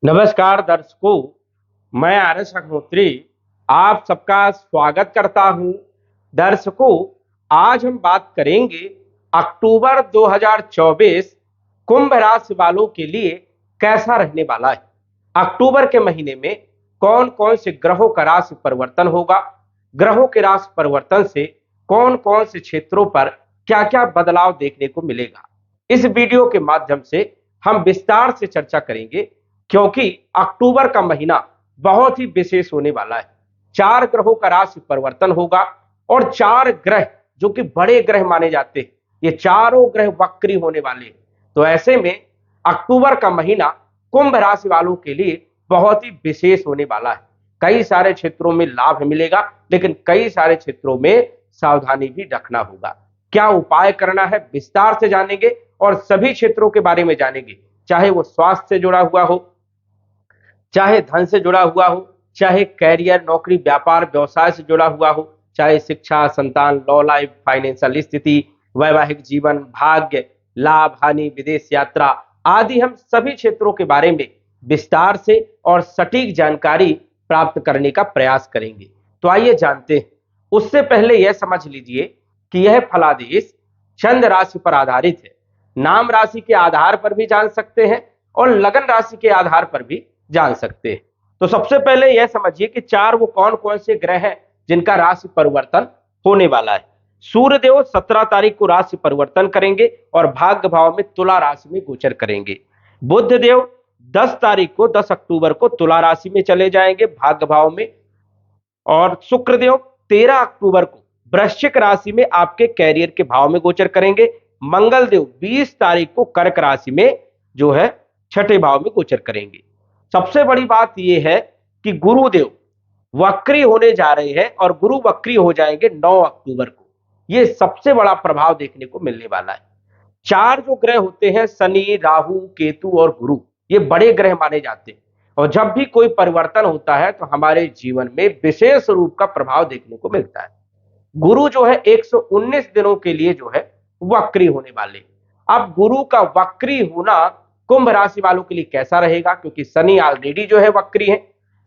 नमस्कार दर्शकों, मैं आर.एस. अग्निहोत्री आप सबका स्वागत करता हूं। दर्शकों, आज हम बात करेंगे अक्टूबर 2024 कुंभ राशि वालों के लिए कैसा रहने वाला है। अक्टूबर के महीने में कौन कौन से ग्रहों का राशि परिवर्तन होगा, ग्रहों के राशि परिवर्तन से कौन कौन से क्षेत्रों पर क्या क्या बदलाव देखने को मिलेगा। इस वीडियो के माध्यम से हम विस्तार से चर्चा करेंगे, क्योंकि अक्टूबर का महीना बहुत ही विशेष होने वाला है। 4 ग्रहों का राशि परिवर्तन होगा और 4 ग्रह जो कि बड़े ग्रह माने जाते हैं, ये चारों ग्रह वक्री होने वाले हैं। तो ऐसे में अक्टूबर का महीना कुंभ राशि वालों के लिए बहुत ही विशेष होने वाला है। कई सारे क्षेत्रों में लाभ मिलेगा, लेकिन कई सारे क्षेत्रों में सावधानी भी रखना होगा। क्या उपाय करना है विस्तार से जानेंगे और सभी क्षेत्रों के बारे में जानेंगे, चाहे वो स्वास्थ्य से जुड़ा हुआ हो, चाहे धन से जुड़ा हुआ हो, चाहे कैरियर, नौकरी, व्यापार, व्यवसाय से जुड़ा हुआ हो, चाहे शिक्षा, संतान, लॉ लाइफ, फाइनेंशियल स्थिति, वैवाहिक जीवन, भाग्य, लाभ, हानि, विदेश यात्रा आदि। हम सभी क्षेत्रों के बारे में विस्तार से और सटीक जानकारी प्राप्त करने का प्रयास करेंगे। तो आइए जानते हैं। उससे पहले यह समझ लीजिए कि यह फलादेश चंद्र राशि पर आधारित है। नाम राशि के आधार पर भी जान सकते हैं और लगन राशि के आधार पर भी जान सकते हैं। तो सबसे पहले यह समझिए कि 4 वो कौन कौन से ग्रह हैं जिनका राशि परिवर्तन होने वाला है। सूर्य देव 17 तारीख को राशि परिवर्तन करेंगे और भाग्य भाव में तुला राशि में गोचर करेंगे। बुध देव 10 तारीख को 10 अक्टूबर को तुला राशि में चले जाएंगे भाग्य भाव में, और शुक्रदेव 13 अक्टूबर को वृश्चिक राशि में आपके कैरियर के भाव में गोचर करेंगे। मंगल देव 20 तारीख को कर्क राशि में जो है छठे भाव में गोचर करेंगे। सबसे बड़ी बात यह है कि गुरुदेव वक्री होने जा रहे हैं और गुरु वक्री हो जाएंगे 9 अक्टूबर को। यह सबसे बड़ा प्रभाव देखने को मिलने वाला है। 4 जो ग्रह होते हैं, शनि, राहु, केतु और गुरु, ये बड़े ग्रह माने जाते हैं और जब भी कोई परिवर्तन होता है तो हमारे जीवन में विशेष रूप का प्रभाव देखने को मिलता है। गुरु जो है 119 दिनों के लिए जो है वक्री होने वाले। अब गुरु का वक्री होना कुंभ राशि वालों के लिए कैसा रहेगा, क्योंकि शनि ऑलरेडी जो है वक्री है,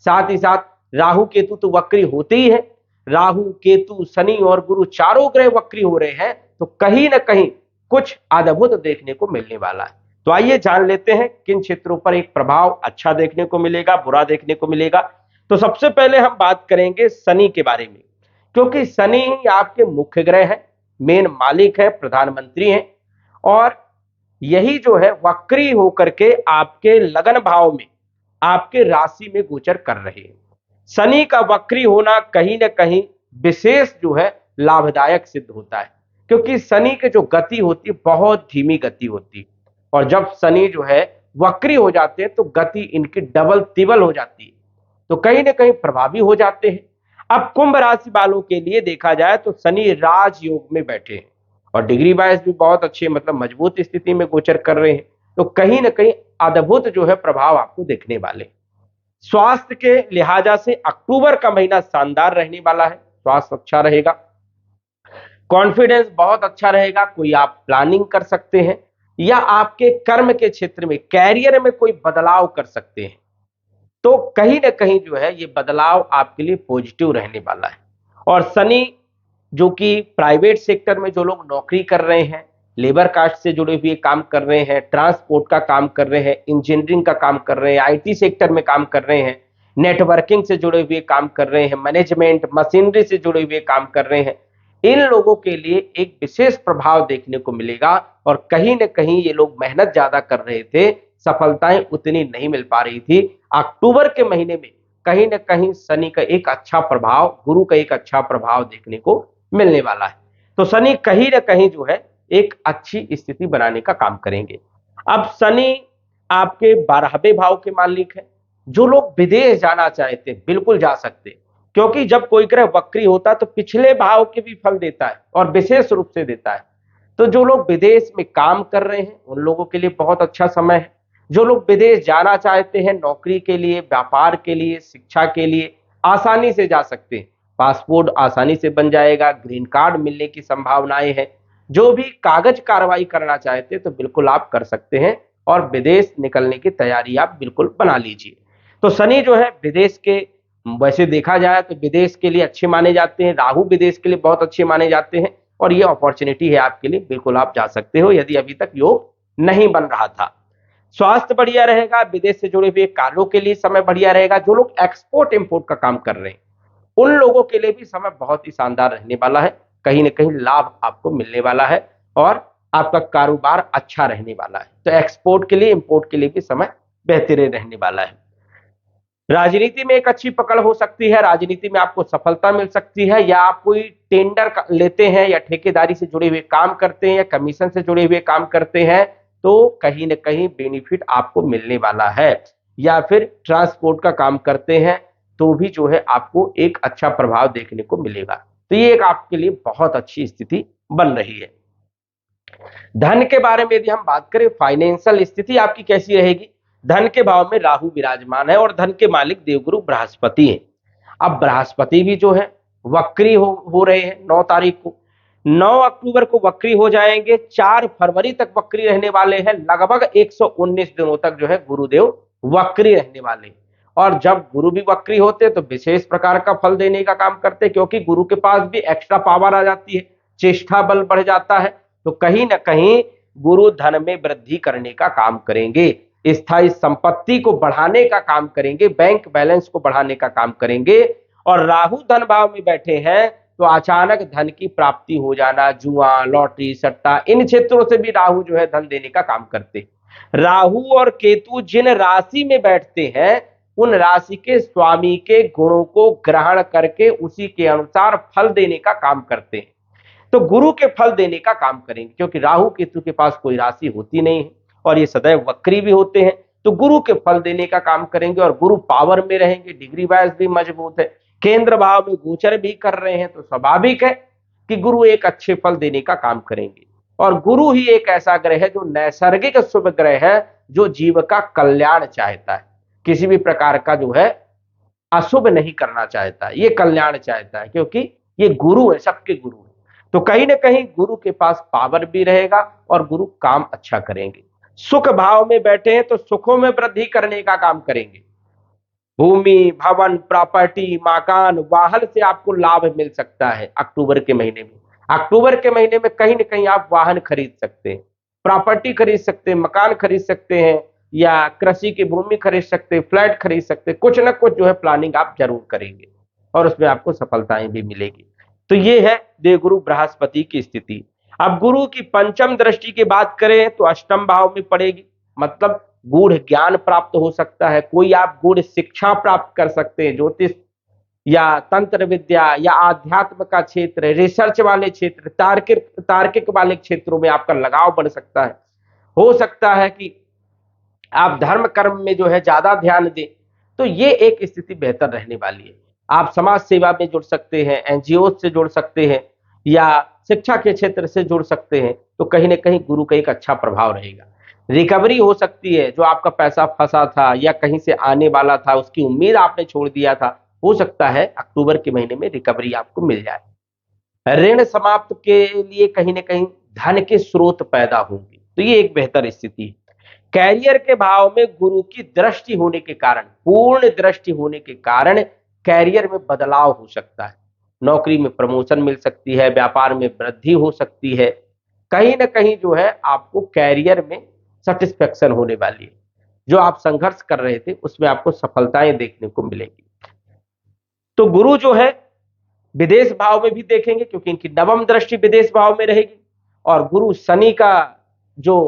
साथ ही साथ राहु केतु तो वक्री होते ही है। राहु, केतु, शनि और गुरु चारों ग्रह वक्री हो रहे हैं, तो कहीं ना कहीं कुछ अद्भुत देखने को मिलने वाला है। तो आइए जान लेते हैं किन क्षेत्रों पर एक प्रभाव अच्छा देखने को मिलेगा, बुरा देखने को मिलेगा। तो सबसे पहले हम बात करेंगे शनि के बारे में, क्योंकि शनि ही आपके मुख्य ग्रह है, मेन मालिक है, प्रधानमंत्री हैं, और यही जो है वक्री होकर के आपके लगन भाव में आपके राशि में गोचर कर रहे हैं। शनि का वक्री होना कहीं ना कहीं विशेष जो है लाभदायक सिद्ध होता है, क्योंकि शनि की जो गति होती है बहुत धीमी गति होती है, और जब शनि जो है वक्री हो जाते हैं तो गति इनकी डबल तिबल हो जाती है, तो कहीं ना कहीं प्रभावी हो जाते हैं। अब कुंभ राशि वालों के लिए देखा जाए तो शनि राजयोग में बैठे हैं और डिग्री वाइज भी बहुत अच्छे, मतलब मजबूत स्थिति में गोचर कर रहे हैं, तो कहीं ना कहीं अद्भुत जो है प्रभाव आपको देखने वाले। स्वास्थ्य के लिहाजा से अक्टूबर का महीना शानदार रहने वाला है। स्वास्थ्य अच्छा रहेगा, कॉन्फिडेंस बहुत अच्छा रहेगा, कोई आप प्लानिंग कर सकते हैं या आपके कर्म के क्षेत्र में, कैरियर में कोई बदलाव कर सकते हैं। तो कहीं ना कहीं जो है ये बदलाव आपके लिए पॉजिटिव रहने वाला है। और शनि जो कि प्राइवेट सेक्टर में जो लोग नौकरी कर रहे हैं, लेबर कास्ट से जुड़े हुए काम कर रहे हैं, ट्रांसपोर्ट का काम कर रहे हैं, इंजीनियरिंग का काम कर रहे हैं, आईटी सेक्टर में काम कर रहे हैं, नेटवर्किंग से जुड़े हुए काम कर रहे हैं, मैनेजमेंट, मशीनरी से जुड़े हुए काम कर रहे हैं, इन लोगों के लिए एक विशेष प्रभाव देखने को मिलेगा। और कहीं ना कहीं ये लोग मेहनत ज्यादा कर रहे थे, सफलताएं उतनी नहीं मिल पा रही थी। अक्टूबर के महीने में कहीं ना कहीं शनि का एक अच्छा प्रभाव, गुरु का एक अच्छा प्रभाव देखने को मिलने वाला है। तो शनि कहीं ना कहीं जो है एक अच्छी स्थिति बनाने का काम करेंगे। अब शनि आपके 12वें भाव के मालिक है। जो लोग विदेश जाना चाहते हैं बिल्कुल जा सकते हैं, क्योंकि जब कोई ग्रह वक्री होता है तो पिछले भाव के भी फल देता है और विशेष रूप से देता है। तो जो लोग विदेश में काम कर रहे हैं उन लोगों के लिए बहुत अच्छा समय है। जो लोग विदेश जाना चाहते हैं नौकरी के लिए, व्यापार के लिए, शिक्षा के लिए, आसानी से जा सकते हैं। पासपोर्ट आसानी से बन जाएगा, ग्रीन कार्ड मिलने की संभावनाएं हैं। जो भी कागज कार्रवाई करना चाहते हैं तो बिल्कुल आप कर सकते हैं, और विदेश निकलने की तैयारी आप बिल्कुल बना लीजिए। तो शनि जो है विदेश के, वैसे देखा जाए तो विदेश के लिए अच्छे माने जाते हैं, राहु विदेश के लिए बहुत अच्छे माने जाते हैं, और ये अपॉर्चुनिटी है आपके लिए, बिल्कुल आप जा सकते हो यदि अभी तक योग नहीं बन रहा था। स्वास्थ्य बढ़िया रहेगा, विदेश से जुड़े हुए कार्यों के लिए समय बढ़िया रहेगा। जो लोग एक्सपोर्ट इंपोर्ट का काम कर रहे हैं उन लोगों के लिए भी समय बहुत ही शानदार रहने वाला है, कहीं ना कहीं लाभ आपको मिलने वाला है और आपका कारोबार अच्छा रहने वाला है। तो एक्सपोर्ट के लिए इंपोर्ट के लिए भी समय बेहतरीन रहने वाला है। राजनीति में एक अच्छी पकड़ हो सकती है, राजनीति में आपको सफलता मिल सकती है, या आप कोई टेंडर लेते हैं या ठेकेदारी से जुड़े हुए काम करते हैं या कमीशन से जुड़े हुए काम करते हैं तो कहीं ना कहीं बेनिफिट आपको मिलने वाला है, या फिर ट्रांसपोर्ट का काम करते हैं तो भी जो है आपको एक अच्छा प्रभाव देखने को मिलेगा। तो ये एक आपके लिए बहुत अच्छी स्थिति बन रही है। धन के बारे में यदि हम बात करें, फाइनेंशियल स्थिति आपकी कैसी रहेगी? धन के भाव में राहु विराजमान है और धन के मालिक देवगुरु बृहस्पति हैं। अब बृहस्पति भी जो है वक्री हो रहे हैं 9 तारीख को, 9 अक्टूबर को वक्री हो जाएंगे, 4 फरवरी तक वक्री रहने वाले हैं, लगभग 119 दिनों तक जो है गुरुदेव वक्री रहने वाले। और जब गुरु भी वक्री होते तो विशेष प्रकार का फल देने का काम करते, क्योंकि गुरु के पास भी एक्स्ट्रा पावर आ जाती है, चेष्टा बल बढ़ जाता है। तो कहीं ना कहीं गुरु धन में वृद्धि करने का काम करेंगे, स्थायी संपत्ति को बढ़ाने का काम करेंगे, बैंक बैलेंस को बढ़ाने का काम करेंगे। और राहु धन भाव में बैठे हैं तो अचानक धन की प्राप्ति हो जाना, जुआ लॉटरी सट्टा, इन क्षेत्रों से भी राहु जो है धन देने का काम करते। राहु और केतु जिन राशि में बैठते हैं उन राशि के स्वामी के गुणों को ग्रहण करके उसी के अनुसार फल देने का काम करते हैं। तो गुरु के फल देने का काम करेंगे, क्योंकि राहु केतु के पास कोई राशि होती नहीं है और ये सदैव वक्री भी होते हैं। तो गुरु के फल देने का काम करेंगे और गुरु पावर में रहेंगे, डिग्री वाइज भी मजबूत है, केंद्र भाव में गोचर भी कर रहे हैं, तो स्वाभाविक है कि गुरु एक अच्छे फल देने का काम करेंगे। और गुरु ही एक ऐसा ग्रह है जो नैसर्गिक शुभ ग्रह है, जो जीव का कल्याण चाहता है, किसी भी प्रकार का जो है अशुभ नहीं करना चाहता, ये कल्याण चाहता है, क्योंकि ये गुरु है, सबके गुरु है। तो कहीं ना कहीं गुरु के पास पावर भी रहेगा और गुरु काम अच्छा करेंगे। सुख भाव में बैठे हैं तो सुखों में वृद्धि करने का काम करेंगे, भूमि भवन प्रॉपर्टी मकान वाहन से आपको लाभ मिल सकता है अक्टूबर के महीने में। अक्टूबर के महीने में कहीं ना कहीं आप वाहन खरीद सकते हैं, प्रॉपर्टी खरीद सकते हैं, मकान खरीद सकते हैं, या कृषि की भूमि खरीद सकते हैं, फ्लैट खरीद सकते हैं, कुछ ना कुछ जो है प्लानिंग आप जरूर करेंगे और उसमें आपको सफलताएं भी मिलेगी। तो ये है देवगुरु बृहस्पति की स्थिति। अब गुरु की पंचम दृष्टि की बात करें तो अष्टम भाव में पड़ेगी, मतलब गूढ़ ज्ञान प्राप्त हो सकता है, कोई आप गूढ़ शिक्षा प्राप्त कर सकते हैं, ज्योतिष या तंत्र विद्या या आध्यात्म का क्षेत्र, रिसर्च वाले क्षेत्र, तार्किक वाले क्षेत्रों में आपका लगाव बढ़ सकता है। हो सकता है कि आप धर्म कर्म में जो है ज्यादा ध्यान दें, तो ये एक स्थिति बेहतर रहने वाली है। आप समाज सेवा में जुड़ सकते हैं, एनजीओ से जुड़ सकते हैं, या शिक्षा के क्षेत्र से जुड़ सकते हैं, तो कहीं ना कहीं गुरु का एक अच्छा प्रभाव रहेगा। रिकवरी हो सकती है, जो आपका पैसा फंसा था या कहीं से आने वाला था, उसकी उम्मीद आपने छोड़ दिया था, हो सकता है अक्टूबर के महीने में रिकवरी आपको मिल जाए। ऋण समाप्त के लिए कहीं ना कहीं धन के स्रोत पैदा होंगे, तो ये एक बेहतर स्थिति है। कैरियर के भाव में गुरु की दृष्टि होने के कारण, पूर्ण दृष्टि होने के कारण कैरियर में बदलाव हो सकता है, नौकरी में प्रमोशन मिल सकती है, व्यापार में वृद्धि हो सकती है, कहीं ना कहीं जो है आपको कैरियर में सेटिस्फेक्शन होने वाली है, जो आप संघर्ष कर रहे थे उसमें आपको सफलताएं देखने को मिलेगी। तो गुरु जो है विदेश भाव में भी देखेंगे, क्योंकि इनकी नवम दृष्टि विदेश भाव में रहेगी, और गुरु शनि का जो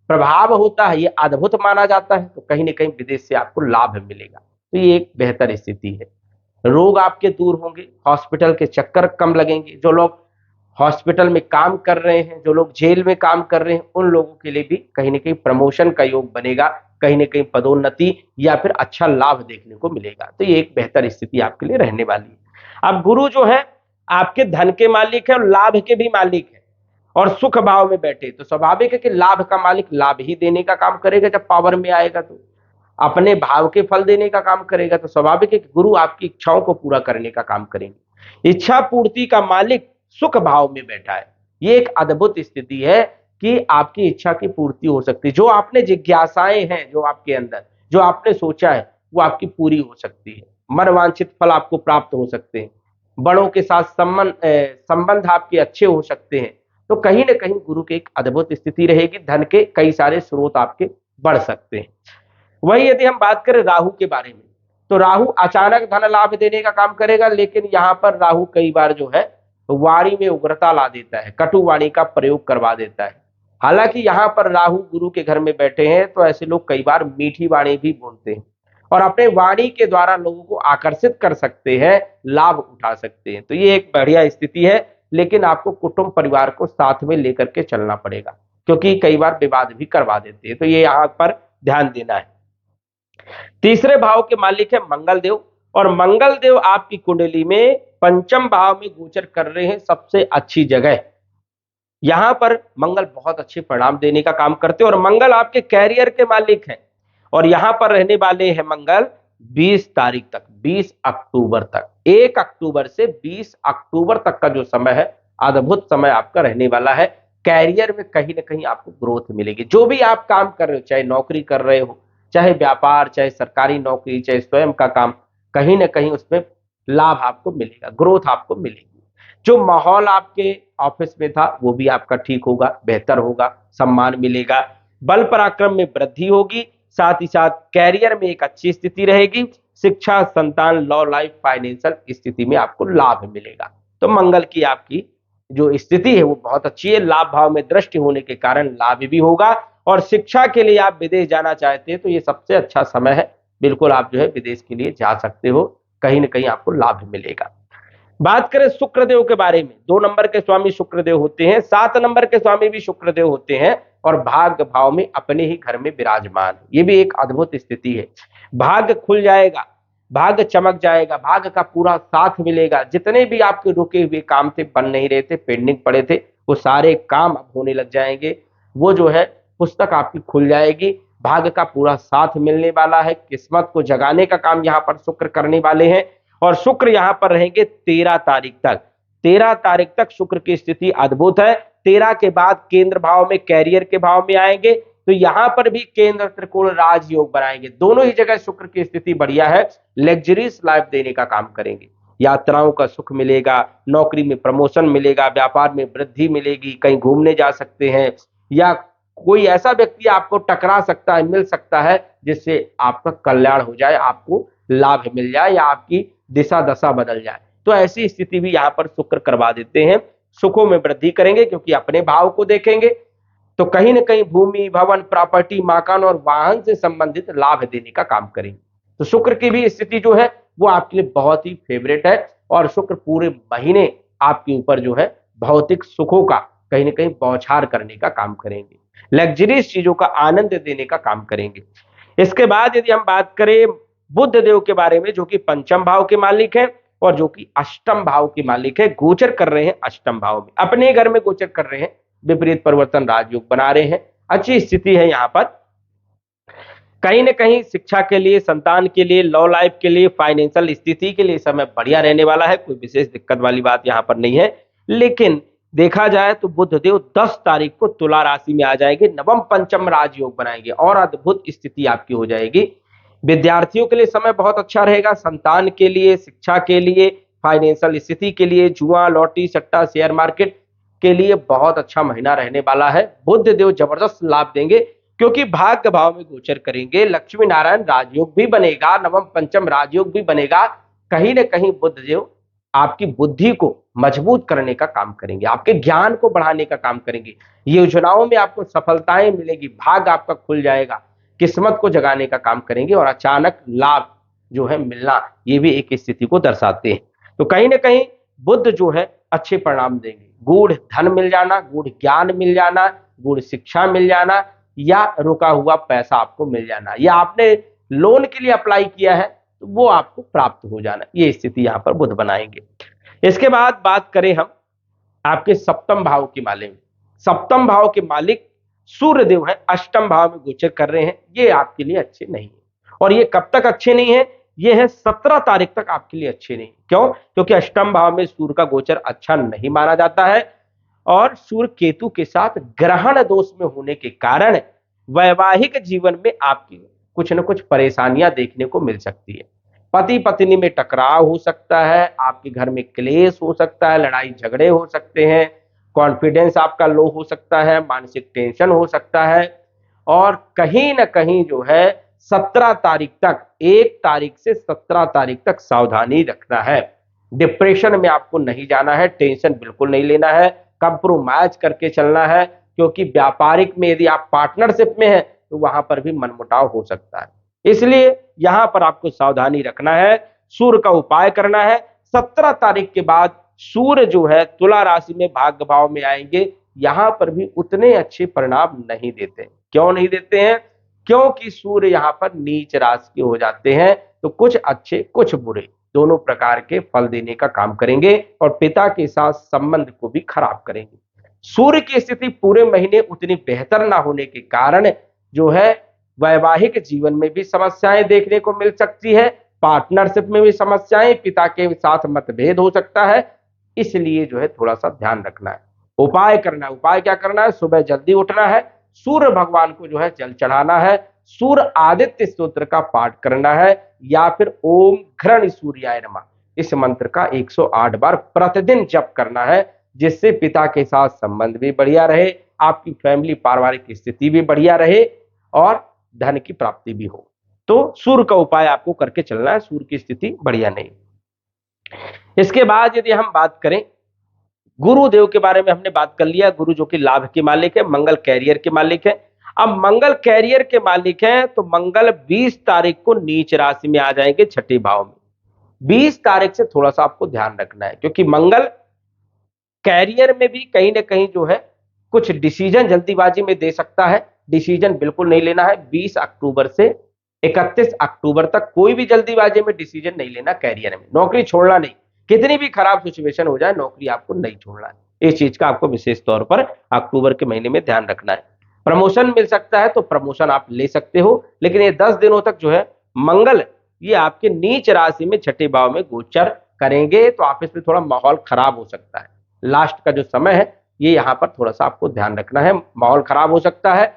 प्रभाव होता है ये अद्भुत माना जाता है, तो कहीं ना कहीं विदेश से आपको लाभ मिलेगा। तो ये एक बेहतर स्थिति है। रोग आपके दूर होंगे, हॉस्पिटल के चक्कर कम लगेंगे, जो लोग हॉस्पिटल में काम कर रहे हैं, जो लोग जेल में काम कर रहे हैं, उन लोगों के लिए भी कहीं ना कहीं प्रमोशन का योग बनेगा, कहीं ना कहीं पदोन्नति या फिर अच्छा लाभ देखने को मिलेगा। तो ये एक बेहतर स्थिति आपके लिए रहने वाली है। अब गुरु जो है आपके धन के मालिक है और लाभ के भी मालिक है, और सुख भाव में बैठे, तो स्वाभाविक है कि लाभ का मालिक लाभ ही देने का काम करेगा। जब पावर में आएगा तो अपने भाव के फल देने का काम करेगा, तो स्वाभाविक है कि गुरु आपकी इच्छाओं को पूरा करने का काम करेंगे। इच्छा पूर्ति का मालिक सुख भाव में बैठा है, ये एक अद्भुत स्थिति है कि आपकी इच्छा की पूर्ति हो सकती है। जो आपने जिज्ञासाएं हैं, जो आपके अंदर जो आपने सोचा है, वो आपकी पूरी हो सकती है। मनवांछित फल आपको प्राप्त हो सकते हैं। बड़ों के साथ संबंध आपके अच्छे हो सकते हैं। तो कहीं ना कहीं गुरु की एक अद्भुत स्थिति रहेगी। धन के कई सारे स्रोत आपके बढ़ सकते हैं। वही यदि हम बात करें राहु के बारे में, तो राहु अचानक धन लाभ देने का काम करेगा, लेकिन यहाँ पर राहु कई बार जो है वाणी में उग्रता ला देता है, कटु वाणी का प्रयोग करवा देता है। हालांकि यहाँ पर राहु गुरु के घर में बैठे हैं, तो ऐसे लोग कई बार मीठी वाणी भी बोलते हैं और अपने वाणी के द्वारा लोगों को आकर्षित कर सकते हैं, लाभ उठा सकते हैं। तो ये एक बढ़िया स्थिति है, लेकिन आपको कुटुंब परिवार को साथ में लेकर के चलना पड़ेगा, क्योंकि कई बार विवाद भी करवा देते हैं। तो ये यहाँ पर ध्यान देना है। तीसरे भाव के मालिक है मंगल देव, और मंगल देव आपकी कुंडली में पंचम भाव में गोचर कर रहे हैं। सबसे अच्छी जगह यहां पर मंगल बहुत अच्छे परिणाम देने का काम करते हैं, और मंगल आपके कैरियर के मालिक हैं। और यहां पर रहने वाले हैं मंगल 20 तारीख तक, 20 अक्टूबर तक। 1 अक्टूबर से 20 अक्टूबर तक का जो समय है, अद्भुत समय आपका रहने वाला है। कैरियर में कहीं ना कहीं आपको ग्रोथ मिलेगी। जो भी आप काम कर रहे हो, चाहे नौकरी कर रहे हो, चाहे व्यापार, चाहे सरकारी नौकरी, चाहे स्वयं का काम, कहीं ना कहीं उसमें लाभ आपको मिलेगा, ग्रोथ आपको मिलेगी। जो माहौल आपके ऑफिस में था वो भी आपका ठीक होगा, बेहतर होगा, सम्मान मिलेगा, बल पराक्रम में वृद्धि होगी, साथ ही साथ कैरियर में एक अच्छी स्थिति रहेगी। शिक्षा, संतान, लॉ लाइफ, फाइनेंशियल स्थिति में आपको लाभ मिलेगा। तो मंगल की आपकी जो स्थिति है वो बहुत अच्छी है। लाभ भाव में दृष्टि होने के कारण लाभ भी होगा। और शिक्षा के लिए आप विदेश जाना चाहते हैं तो ये सबसे अच्छा समय है। बिल्कुल आप जो है विदेश के लिए जा सकते हो, कहीं ना कहीं आपको लाभ मिलेगा। बात करें शुक्रदेव के बारे में, 2 नंबर के स्वामी शुक्रदेव होते हैं, 7 नंबर के स्वामी भी शुक्रदेव होते हैं, और भाग्य भाव में अपने ही घर में विराजमान। ये भी एक अद्भुत स्थिति है। भाग्य खुल जाएगा, भाग्य चमक जाएगा, भाग्य का पूरा साथ मिलेगा। जितने भी आपके रुके हुए काम थे, बन नहीं रहे थे, पेंडिंग पड़े थे, वो सारे काम अब होने लग जाएंगे। वो जो है पुस्तक आपकी खुल जाएगी। भाग्य का पूरा साथ मिलने वाला है। किस्मत को जगाने का काम यहाँ पर शुक्र करने वाले हैं। और शुक्र यहां पर रहेंगे 13 तारीख तक। 13 तारीख तक शुक्र की स्थिति अद्भुत है। 13 के बाद केंद्र भाव में, कैरियर के भाव में आएंगे, तो यहां पर भी केंद्र त्रिकोण राजयोग बनाएंगे। दोनों ही जगह शुक्र की स्थिति बढ़िया है। लग्जरीज लाइफ देने का काम करेंगे। यात्राओं का सुख मिलेगा, नौकरी में प्रमोशन मिलेगा, व्यापार में वृद्धि मिलेगी, कहीं घूमने जा सकते हैं, या कोई ऐसा व्यक्ति आपको टकरा सकता है, मिल सकता है, जिससे आपका कल्याण हो जाए, आपको लाभ मिल जाए, या आपकी दिशा दशा बदल जाए। तो ऐसी स्थिति भी यहां पर शुक्र करवा देते हैं। सुखों में वृद्धि करेंगे, क्योंकि अपने भाव को देखेंगे। तो कहीं ना कहीं भूमि, भवन, प्रॉपर्टी, मकान और वाहन से संबंधित लाभ देने का काम करेंगे। तो शुक्र की भी स्थिति जो है वो आपके लिए बहुत ही फेवरेट है। और शुक्र पूरे महीने आपके ऊपर जो है भौतिक सुखों का कहीं ना कहीं बौछार करने का काम करेंगे, लग्जरीज चीजों का आनंद देने का काम करेंगे। इसके बाद यदि हम बात करें बुध देव के बारे में, जो कि पंचम भाव के मालिक हैं और जो कि अष्टम भाव के मालिक है, गोचर कर रहे हैं अष्टम भाव में, अपने घर में गोचर कर रहे हैं, विपरीत परिवर्तन राजयोग बना रहे हैं। अच्छी स्थिति है यहाँ पर। कहीं ना कहीं शिक्षा के लिए, संतान के लिए, लॉ लाइफ के लिए, फाइनेंशियल स्थिति के लिए समय बढ़िया रहने वाला है। कोई विशेष दिक्कत वाली बात यहाँ पर नहीं है। लेकिन देखा जाए तो बुध देव 10 तारीख को तुला राशि में आ जाएंगे, नवम पंचम राजयोग बनाएंगे, और अद्भुत स्थिति आपकी हो जाएगी। विद्यार्थियों के लिए समय बहुत अच्छा रहेगा। संतान के लिए, शिक्षा के लिए, फाइनेंशियल स्थिति के लिए, जुआ, लॉटरी, सट्टा, शेयर मार्केट के लिए बहुत अच्छा महीना रहने वाला है। बुध देव जबरदस्त लाभ देंगे, क्योंकि भाग्य भाव में गोचर करेंगे। लक्ष्मी नारायण राजयोग भी बनेगा, नवम पंचम राजयोग भी बनेगा। कहीं ना कहीं बुध देव आपकी बुद्धि को मजबूत करने का काम करेंगे, आपके ज्ञान को बढ़ाने का काम करेंगे। योजनाओं में आपको सफलताएं मिलेगी, भाग्य आपका खुल जाएगा, किस्मत को जगाने का काम करेंगे, और अचानक लाभ जो है मिलना, ये भी एक स्थिति को दर्शाते हैं। तो कहीं ना कहीं बुध जो है अच्छे परिणाम देंगे। गूढ़ धन मिल जाना, गूढ़ ज्ञान मिल जाना, गूढ़ शिक्षा मिल जाना, या रुका हुआ पैसा आपको मिल जाना, या आपने लोन के लिए अप्लाई किया है तो वो आपको प्राप्त हो जाना, ये स्थिति यहाँ पर बुध बनाएंगे। इसके बाद बात करें हम आपके सप्तम भाव के मालिक। सप्तम भाव के मालिक सूर्य देव है, अष्टम भाव में गोचर कर रहे हैं। ये आपके लिए अच्छे नहीं है। और ये कब तक अच्छे नहीं है? ये है 17 तारीख तक आपके लिए अच्छे नहीं। क्यों? क्योंकि अष्टम भाव में सूर्य का गोचर अच्छा नहीं माना जाता है। और सूर्य केतु के साथ ग्रहण दोष में होने के कारण वैवाहिक जीवन में आपकी कुछ न कुछ परेशानियां देखने को मिल सकती है। पति पत्नी में टकराव हो सकता है, आपके घर में क्लेश हो सकता है, लड़ाई झगड़े हो सकते हैं, कॉन्फिडेंस आपका लो हो सकता है, मानसिक टेंशन हो सकता है। और कहीं ना कहीं जो है 17 तारीख तक, 1 तारीख से 17 तारीख तक सावधानी रखना है। डिप्रेशन में आपको नहीं जाना है, टेंशन बिल्कुल नहीं लेना है, कंप्रोमाइज करके चलना है, क्योंकि व्यापारिक में यदि आप पार्टनरशिप में हैं तो वहां पर भी मनमुटाव हो सकता है। इसलिए यहां पर आपको सावधानी रखना है, सूर्य का उपाय करना है। 17 तारीख के बाद सूर्य जो है तुला राशि में भाग्य भाव में आएंगे, यहां पर भी उतने अच्छे परिणाम नहीं देते। क्यों नहीं देते हैं? क्योंकि सूर्य यहां पर नीच राशि के हो जाते हैं, तो कुछ अच्छे कुछ बुरे दोनों प्रकार के फल देने का काम करेंगे और पिता के साथ संबंध को भी खराब करेंगे। सूर्य की स्थिति पूरे महीने उतनी बेहतर ना होने के कारण जो है वैवाहिक जीवन में भी समस्याएं देखने को मिल सकती है, पार्टनरशिप में भी समस्याएं, पिता के साथ मतभेद हो सकता है। इसलिए जो है थोड़ा सा ध्यान रखना है, उपाय करना है। उपाय क्या करना है? सुबह जल्दी उठना है, सूर्य भगवान को जो है जल चढ़ाना है, सूर्य आदित्य स्तोत्र का पाठ करना है, या फिर ओम घृण सूर्याय नमः इस मंत्र का 108 बार प्रतिदिन जप करना है, जिससे पिता के साथ संबंध भी बढ़िया रहे, आपकी फैमिली पारिवारिक स्थिति भी बढ़िया रहे और धन की प्राप्ति भी हो। तो सूर्य का उपाय आपको करके चलना है, सूर्य की स्थिति बढ़िया नहीं। इसके बाद यदि हम बात करें गुरुदेव के बारे में, हमने बात कर लिया, गुरु जो कि लाभ के मालिक है, मंगल कैरियर के मालिक है। अब मंगल कैरियर के मालिक हैं तो मंगल 20 तारीख को नीच राशि में आ जाएंगे, छठे भाव में। 20 तारीख से थोड़ा सा आपको ध्यान रखना है, क्योंकि मंगल कैरियर में भी कहीं ना कहीं जो है कुछ डिसीजन जल्दीबाजी में दे सकता है। डिसीजन बिल्कुल नहीं लेना है। 20 अक्टूबर से 31 अक्टूबर तक कोई भी जल्दीबाजी में डिसीजन नहीं लेना। कैरियर में नौकरी छोड़ना नहीं, कितनी भी खराब सिचुएशन हो जाए नौकरी आपको नहीं छोड़ना है। इस चीज का आपको विशेष तौर पर अक्टूबर के महीने में ध्यान रखना है। प्रमोशन मिल सकता है तो प्रमोशन आप ले सकते हो, लेकिन ये 10 दिनों तक जो है मंगल ये आपके नीच राशि में छठे भाव में गोचर करेंगे, तो ऑफिस में थोड़ा माहौल खराब हो सकता है। लास्ट का जो समय है ये यहाँ पर थोड़ा सा आपको ध्यान रखना है, माहौल खराब हो सकता है।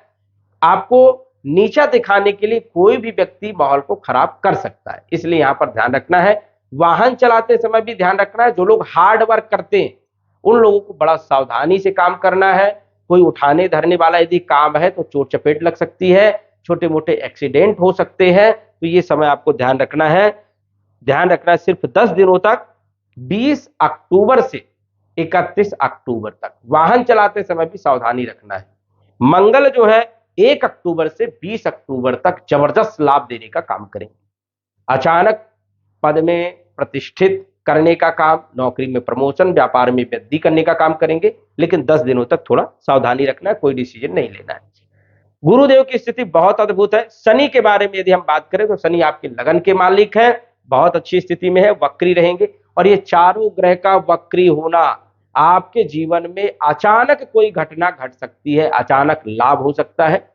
आपको नीचा दिखाने के लिए कोई भी व्यक्ति माहौल को खराब कर सकता है, इसलिए यहां पर ध्यान रखना है। वाहन चलाते समय भी ध्यान रखना है। जो लोग हार्ड वर्क करते हैं उन लोगों को बड़ा सावधानी से काम करना है। कोई उठाने धरने वाला यदि काम है तो चोट चपेट लग सकती है, छोटे मोटे एक्सीडेंट हो सकते हैं, तो ये समय आपको ध्यान रखना है। ध्यान रखना है सिर्फ 10 दिनों तक, 20 अक्टूबर से 31 अक्टूबर तक वाहन चलाते समय भी सावधानी रखना है। मंगल जो है 1 अक्टूबर से 20 अक्टूबर तक जबरदस्त लाभ देने का काम करेंगे। अचानक पद में प्रतिष्ठित करने का काम, नौकरी में प्रमोशन, व्यापार में वृद्धि करने का काम करेंगे, लेकिन 10 दिनों तक थोड़ा सावधानी रखना है, कोई डिसीजन नहीं लेना है। गुरुदेव की स्थिति बहुत अद्भुत है। शनि के बारे में यदि हम बात करें तो शनि आपके लगन के मालिक है, बहुत अच्छी स्थिति में है, वक्री रहेंगे। और ये चारों ग्रह का वक्री होना आपके जीवन में अचानक कोई घटना घट सकती है, अचानक लाभ हो सकता है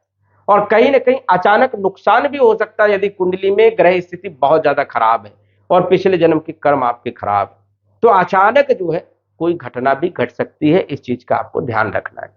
और कहीं ना कहीं अचानक नुकसान भी हो सकता है यदि कुंडली में ग्रह स्थिति बहुत ज्यादा खराब है और पिछले जन्म के कर्म आपके खराब है, तो अचानक जो है कोई घटना भी घट सकती है। इस चीज का आपको ध्यान रखना है।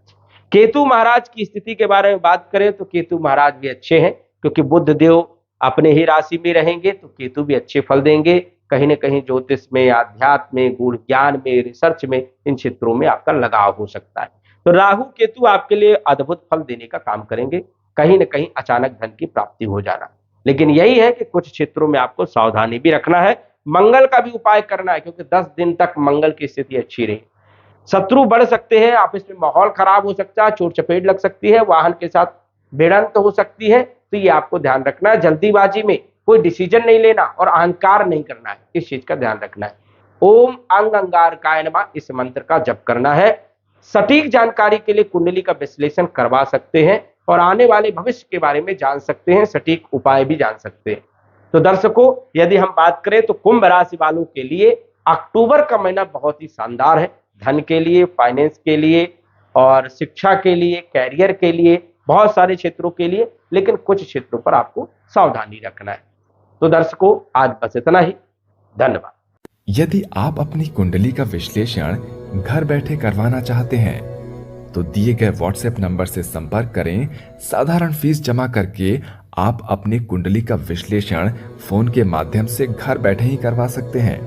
केतु महाराज की स्थिति के बारे में बात करें तो केतु महाराज भी अच्छे हैं, क्योंकि बुध देव अपने ही राशि में रहेंगे तो केतु भी अच्छे फल देंगे। कहीं ना कहीं ज्योतिष में, आध्यात्म में, गूढ़ ज्ञान में, रिसर्च में, इन क्षेत्रों में आपका लगाव हो सकता है। तो राहु केतु आपके लिए अद्भुत फल देने का काम करेंगे, कहीं ना कहीं अचानक धन की प्राप्ति हो जाना। लेकिन यही है कि कुछ क्षेत्रों में आपको सावधानी भी रखना है, मंगल का भी उपाय करना है, क्योंकि 10 दिन तक मंगल की स्थिति अच्छी रही। शत्रु बढ़ सकते हैं, आपस में माहौल खराब हो सकता है, चोट चपेट लग सकती है, वाहन के साथ भिड़ंत हो सकती है, तो ये आपको ध्यान रखना है। जल्दीबाजी में कोई डिसीजन नहीं लेना और अहंकार नहीं करना है, इस चीज का ध्यान रखना है। ओम अंग अंगारकाय नमः इस मंत्र का जप करना है। सटीक जानकारी के लिए कुंडली का विश्लेषण करवा सकते हैं और आने वाले भविष्य के बारे में जान सकते हैं, सटीक उपाय भी जान सकते हैं। तो दर्शकों, यदि हम बात करें तो कुंभ राशि वालों के लिए अक्टूबर का महीना बहुत ही शानदार है, धन के लिए, फाइनेंस के लिए और शिक्षा के लिए, कैरियर के लिए, बहुत सारे क्षेत्रों के लिए, लेकिन कुछ क्षेत्रों पर आपको सावधानी रखना है। तो दर्शकों, आज बस इतना ही। धन्यवाद। यदि आप अपनी कुंडली का विश्लेषण घर बैठे करवाना चाहते हैं तो दिए गए व्हाट्सएप नंबर से संपर्क करें। साधारण फीस जमा करके आप अपनी कुंडली का विश्लेषण फोन के माध्यम से घर बैठे ही करवा सकते हैं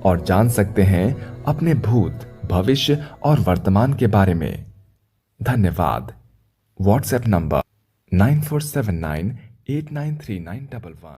और जान सकते हैं अपने भूत, भविष्य और वर्तमान के बारे में। धन्यवाद। WhatsApp number 9479893911।